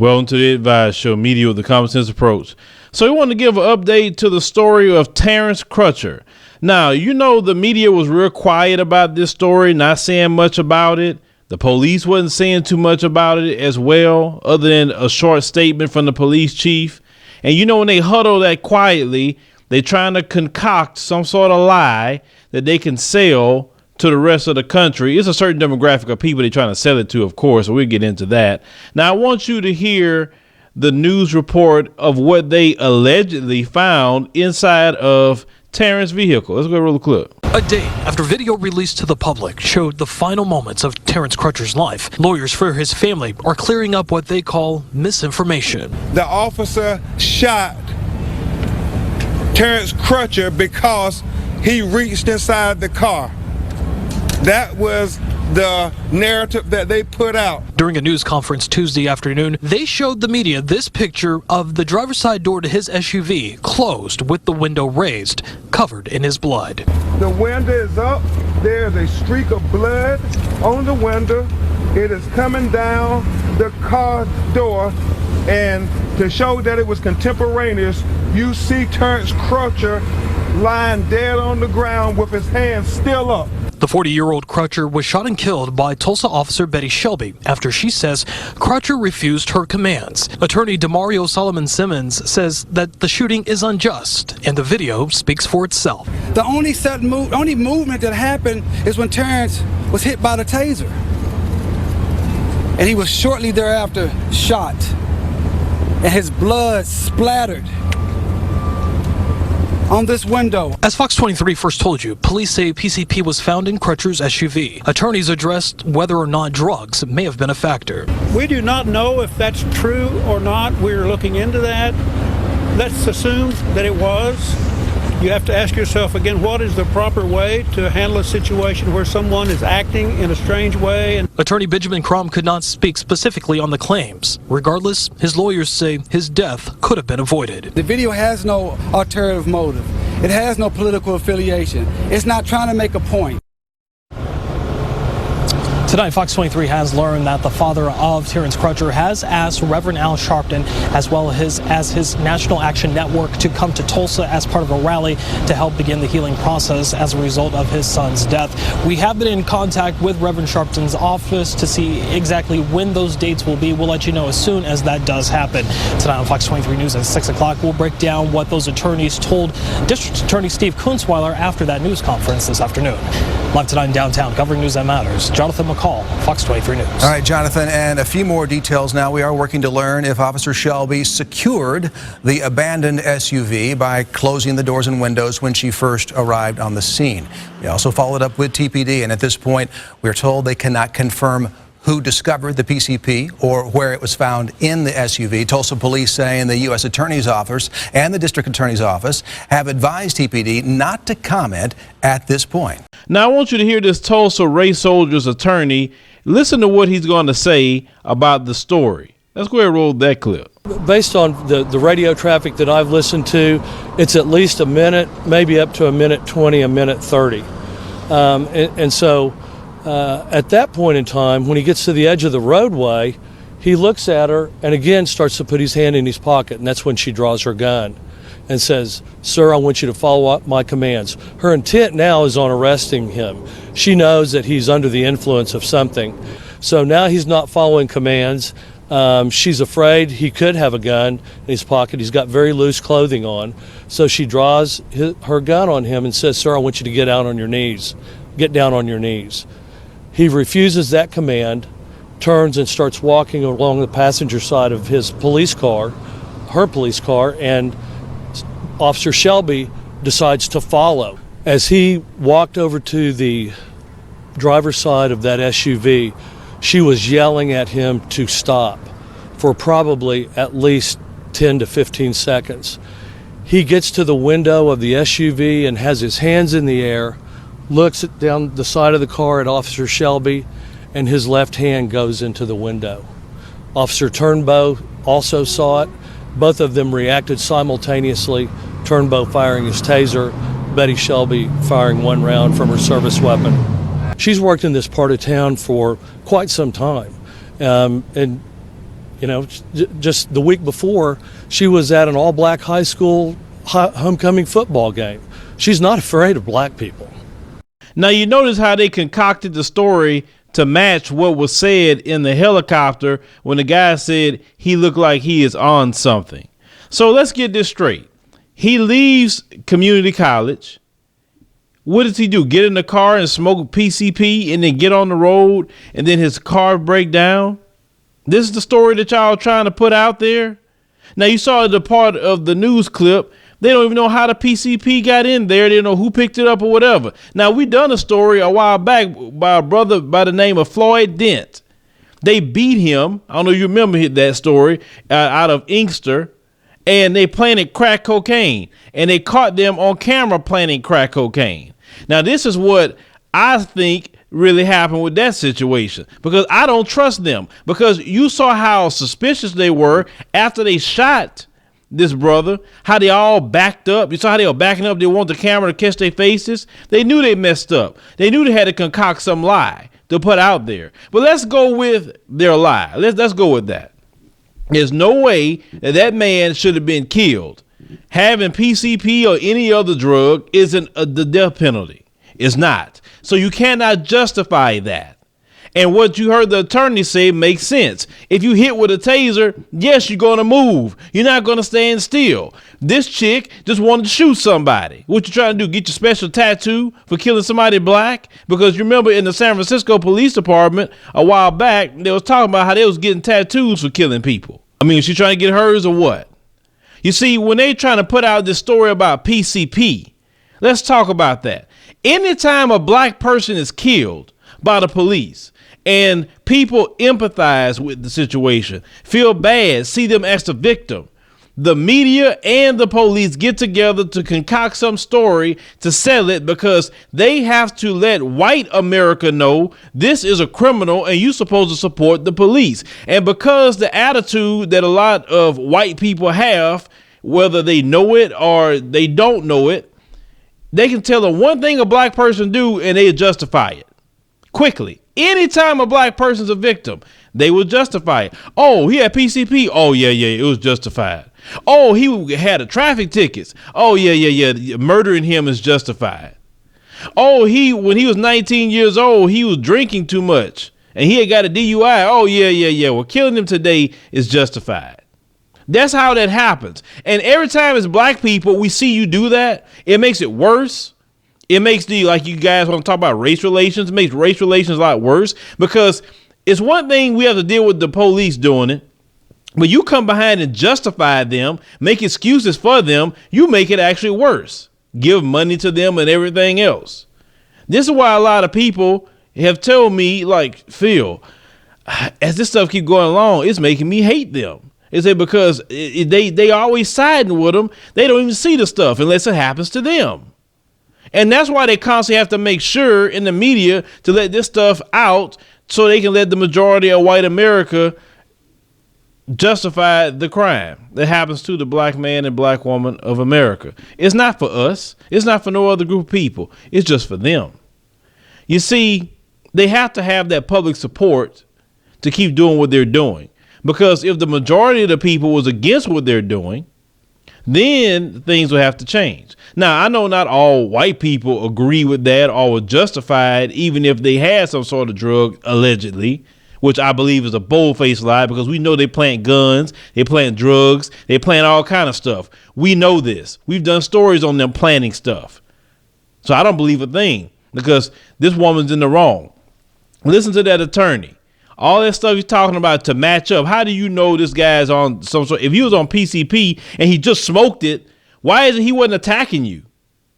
Welcome to the Advice Show, media with the common sense approach. So we want to give an update to the story of Terence Crutcher. Now, you know the media was real quiet about this story, not saying much about it. The police wasn't saying too much about it as well, other than a short statement from the police chief. And you know when they huddle that quietly, they're trying to concoct some sort of lie that they can sell to the rest of the country. It's a certain demographic of people they're trying to sell it to, of course, so we'll get into that. Now, I want you to hear the news report of what they allegedly found inside of Terence's vehicle. Let's go roll the clip. A day after video released to the public showed the final moments of Terence Crutcher's life, lawyers for his family are clearing up what they call misinformation. The officer shot Terence Crutcher because he reached inside the car. That was the narrative that they put out. During a news conference Tuesday afternoon, they showed the media this picture of the driver's side door to his SUV closed with the window raised, covered in his blood. The window is up. There's a streak of blood on the window. It is coming down the car door, and to show that it was contemporaneous, you see Terence Crutcher lying dead on the ground with his hands still up. The 40-year-old Crutcher was shot and killed by Tulsa officer Betty Shelby after she says Crutcher refused her commands. Attorney DeMario Solomon Simmons says that the shooting is unjust, and the video speaks for itself. The only movement that happened is when Terence was hit by the taser, and he was shortly thereafter shot, and his blood splattered on this window. As Fox 23 first told you, police say PCP was found in Crutcher's SUV. Attorneys addressed whether or not drugs may have been a factor. We do not know if that's true or not. We're looking into that. Let's assume that it was. You have to ask yourself again, what is the proper way to handle a situation where someone is acting in a strange way? Attorney Benjamin Crum could not speak specifically on the claims. Regardless, his lawyers say his death could have been avoided. The video has no alternative motive. It has no political affiliation. It's not trying to make a point. Tonight, Fox 23 has learned that the father of Terence Crutcher has asked Reverend Al Sharpton, as well as his National Action Network, to come to Tulsa as part of a rally to help begin the healing process as a result of his son's death. We have been in contact with Reverend Sharpton's office to see exactly when those dates will be. We'll let you know as soon as that does happen. Tonight on Fox 23 News at 6 o'clock, we'll break down what those attorneys told District Attorney Steve Kunzweiler after that news conference this afternoon. Live tonight in downtown, covering news that matters, Jonathan McCall, Fox 23 News. All right, Jonathan, and a few more details now. We are working to learn if Officer Shelby secured the abandoned SUV by closing the doors and windows when she first arrived on the scene. We also followed up with TPD, and at this point, we're told they cannot confirm who discovered the PCP or where it was found in the SUV. Tulsa police saying the U.S. Attorney's Office and the District Attorney's Office have advised TPD not to comment at this point. Now, I want you to hear this Tulsa race soldier's attorney. Listen to what he's going to say about the story. Let's go ahead and roll that clip. Based on the radio traffic that I've listened to, it's at least a minute, maybe up to a minute 20, a minute 30. So at that point in time, when he gets to the edge of the roadway, he looks at her and again starts to put his hand in his pocket, and that's when she draws her gun and says, "Sir, I want you to follow up my commands." Her intent now is on arresting him. She knows that he's under the influence of something. So now he's not following commands. She's afraid he could have a gun in his pocket. He's got very loose clothing on. So she draws her gun on him and says, "Sir, I want you to get down on your knees. Get down on your knees." He refuses that command, turns and starts walking along the passenger side of his police car, her police car, and Officer Shelby decides to follow. As he walked over to the driver's side of that SUV, she was yelling at him to stop for probably at least 10 to 15 seconds. He gets to the window of the SUV and has his hands in the air, looks down the side of the car at Officer Shelby, and his left hand goes into the window. Officer Turnbow also saw it. Both of them reacted simultaneously, Turnbow firing his taser, Betty Shelby firing one round from her service weapon. She's worked in this part of town for quite some time. And You know, just the week before, she was at an all-black high school homecoming football game. She's not afraid of black people. Now, you notice how they concocted the story to match what was said in the helicopter when the guy said he looked like he is on something. So let's get this straight. He leaves community college. What does he do? Get in the car and smoke PCP and then get on the road and then his car break down? This is the story that y'all trying to put out there? Now, you saw the part of the news clip. They don't even know how the PCP got in there. They don't know who picked it up or whatever. Now, we done a story a while back by a brother by the name of Floyd Dent. They beat him. I don't know if you remember that story out of Inkster. And they planted crack cocaine. And they caught them on camera planting crack cocaine. Now, this is what I think really happened with that situation, because I don't trust them, because you saw how suspicious they were after they shot this brother, how they all backed up. You saw how they were backing up. They want the camera to catch their faces. They knew they messed up. They knew they had to concoct some lie to put out there. But let's go with their lie. Let's go with that. There's no way that man should have been killed. Having PCP or any other drug isn't the death penalty. It's not. So you cannot justify that. And what you heard the attorney say makes sense. If you hit with a taser, yes, you're going to move. You're not going to stand still. This chick just wanted to shoot somebody. What you trying to do? Get your special tattoo for killing somebody black? Because you remember in the San Francisco Police Department a while back, they was talking about how they was getting tattoos for killing people. I mean, is she trying to get hers or what? You see, when they trying to put out this story about PCP, let's talk about that. Anytime a black person is killed by the police and people empathize with the situation, feel bad, see them as the victim, the media and the police get together to concoct some story to sell it, because they have to let white America know this is a criminal and you're supposed to support the police. And because the attitude that a lot of white people have, whether they know it or they don't know it, they can tell them one thing a black person do and they justify it quickly. Anytime a black person's a victim, they will justify it. Oh, he had PCP. Oh, yeah, it was justified. Oh, he had a traffic tickets. Oh, yeah. Murdering him is justified. Oh, when he was 19 years old, he was drinking too much and he had got a DUI. Oh, yeah. Well, killing him today is justified. That's how that happens. And every time it's black people, we see you do that, it makes it worse. It makes like you guys want to talk about race relations, it makes race relations a lot worse, because it's one thing we have to deal with the police doing it, but you come behind and justify them, make excuses for them, you make it actually worse. Give money to them and everything else. This is why a lot of people have told me, like, Phil, as this stuff keep going along, it's making me hate them. Is it because they always siding with them? They don't even see the stuff unless it happens to them. And that's why they constantly have to make sure in the media to let this stuff out so they can let the majority of white America justify the crime that happens to the black man and black woman of America. It's not for us. It's not for no other group of people. It's just for them. You see, they have to have that public support to keep doing what they're doing. Because if the majority of the people was against what they're doing, then things will have to change. Now, I know not all white people agree with that or would justify it, even if they had some sort of drug, allegedly, which I believe is a bold-faced lie, because we know they plant guns, they plant drugs, they plant all kind of stuff. We know this. We've done stories on them planting stuff. So I don't believe a thing, because this woman's in the wrong. Listen to that attorney. All that stuff he's talking about to match up. How do you know this guy's on some sort? If he was on PCP and he just smoked it, why is it he wasn't attacking you?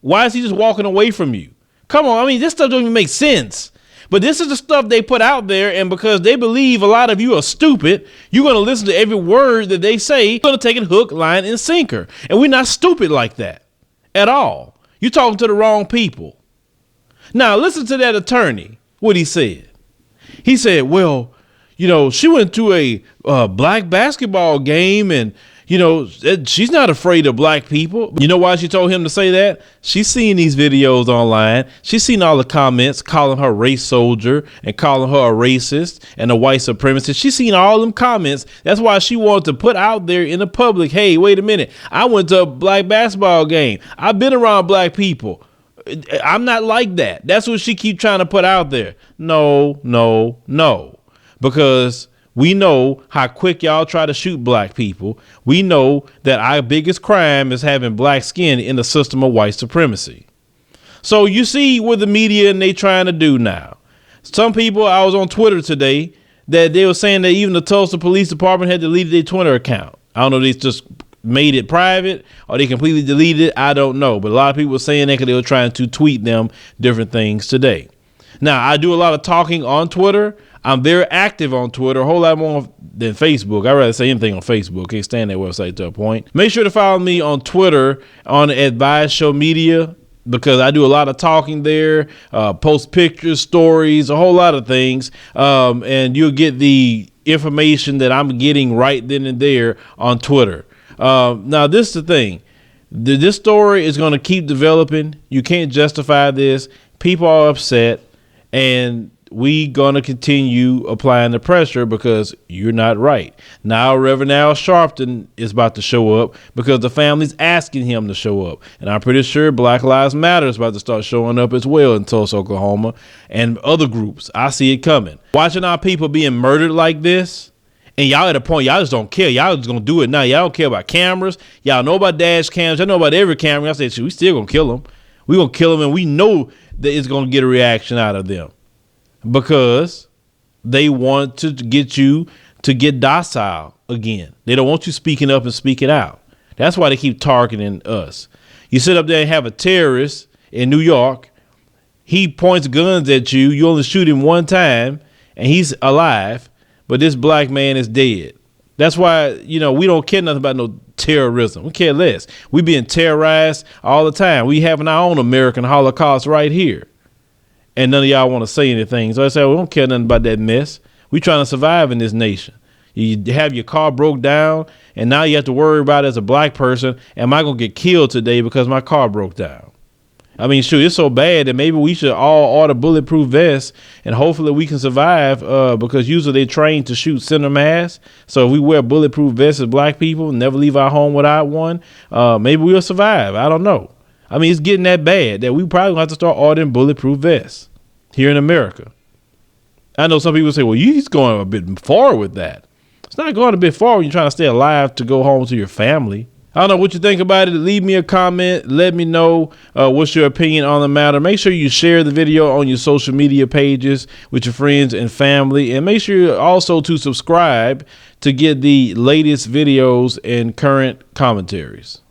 Why is he just walking away from you? Come on. I mean, this stuff don't even make sense. But this is the stuff they put out there. And because they believe a lot of you are stupid, you're going to listen to every word that they say. You're going to take it hook, line, and sinker. And we're not stupid like that at all. You're talking to the wrong people. Now, listen to that attorney, what he said. He said, well, you know, she went to a black basketball game and You know, she's not afraid of black people. You know why she told him to say that? She's seen these videos online. She's seen all the comments calling her race soldier and calling her a racist and a white supremacist. She's seen all them comments. That's why she wanted to put out there in the public, hey, wait a minute. I went to a black basketball game. I've been around black people. I'm not like that. That's what she keep trying to put out there. No. Because we know how quick y'all try to shoot black people. We know that our biggest crime is having black skin in the system of white supremacy. So you see what the media and they trying to do now. Some people, I was on Twitter today, that they were saying that even the Tulsa Police Department had deleted their Twitter account. I don't know if they just made it private or they completely deleted it. I don't know. But a lot of people were saying that because they were trying to tweet them different things today. Now, I do a lot of talking on Twitter. I'm very active on Twitter, a whole lot more than Facebook. I'd rather say anything on Facebook. Can't stand that website to a point. Make sure to follow me on Twitter on Advise Show Media, because I do a lot of talking there, post pictures, stories, a whole lot of things. And you'll get the information that I'm getting right then and there on Twitter. Now, this is the thing. This story is going to keep developing. You can't justify this. People are upset, and we gonna continue applying the pressure because you're not right. Now Reverend Al Sharpton is about to show up because the family's asking him to show up. And I'm pretty sure Black Lives Matter is about to start showing up as well in Tulsa, Oklahoma, and other groups. I see it coming. Watching our people being murdered like this, and y'all at a point, y'all just don't care. Y'all just gonna do it now. Y'all don't care about cameras. Y'all know about dash cams. Y'all know about every camera. I said, we still gonna kill them. We gonna kill them, and we know that it's gonna get a reaction out of them. Because they want to get you to get docile again. They don't want you speaking up and speaking out. That's why they keep targeting us. You sit up there and have a terrorist in New York. He points guns at you. You only shoot him one time and he's alive. But this black man is dead. That's why, we don't care nothing about no terrorism. We care less. We being terrorized all the time. We having our own American Holocaust right here. And none of y'all want to say anything. So I say, we don't care nothing about that mess. We trying to survive in this nation. You have your car broke down, and now you have to worry about, as a black person, am I going to get killed today because my car broke down? I mean, shoot, it's so bad that maybe we should all order bulletproof vests, and hopefully we can survive, because usually they train to shoot center mass. So if we wear bulletproof vests as black people and never leave our home without one, maybe we'll survive. I don't know. I mean, it's getting that bad that we probably gonna have to start ordering bulletproof vests here in America. I know some people say, well, he's going a bit far with that. It's not going a bit far when you're trying to stay alive to go home to your family. I don't know what you think about it. Leave me a comment. Let me know what's your opinion on the matter. Make sure you share the video on your social media pages with your friends and family. And make sure also to subscribe to get the latest videos and current commentaries.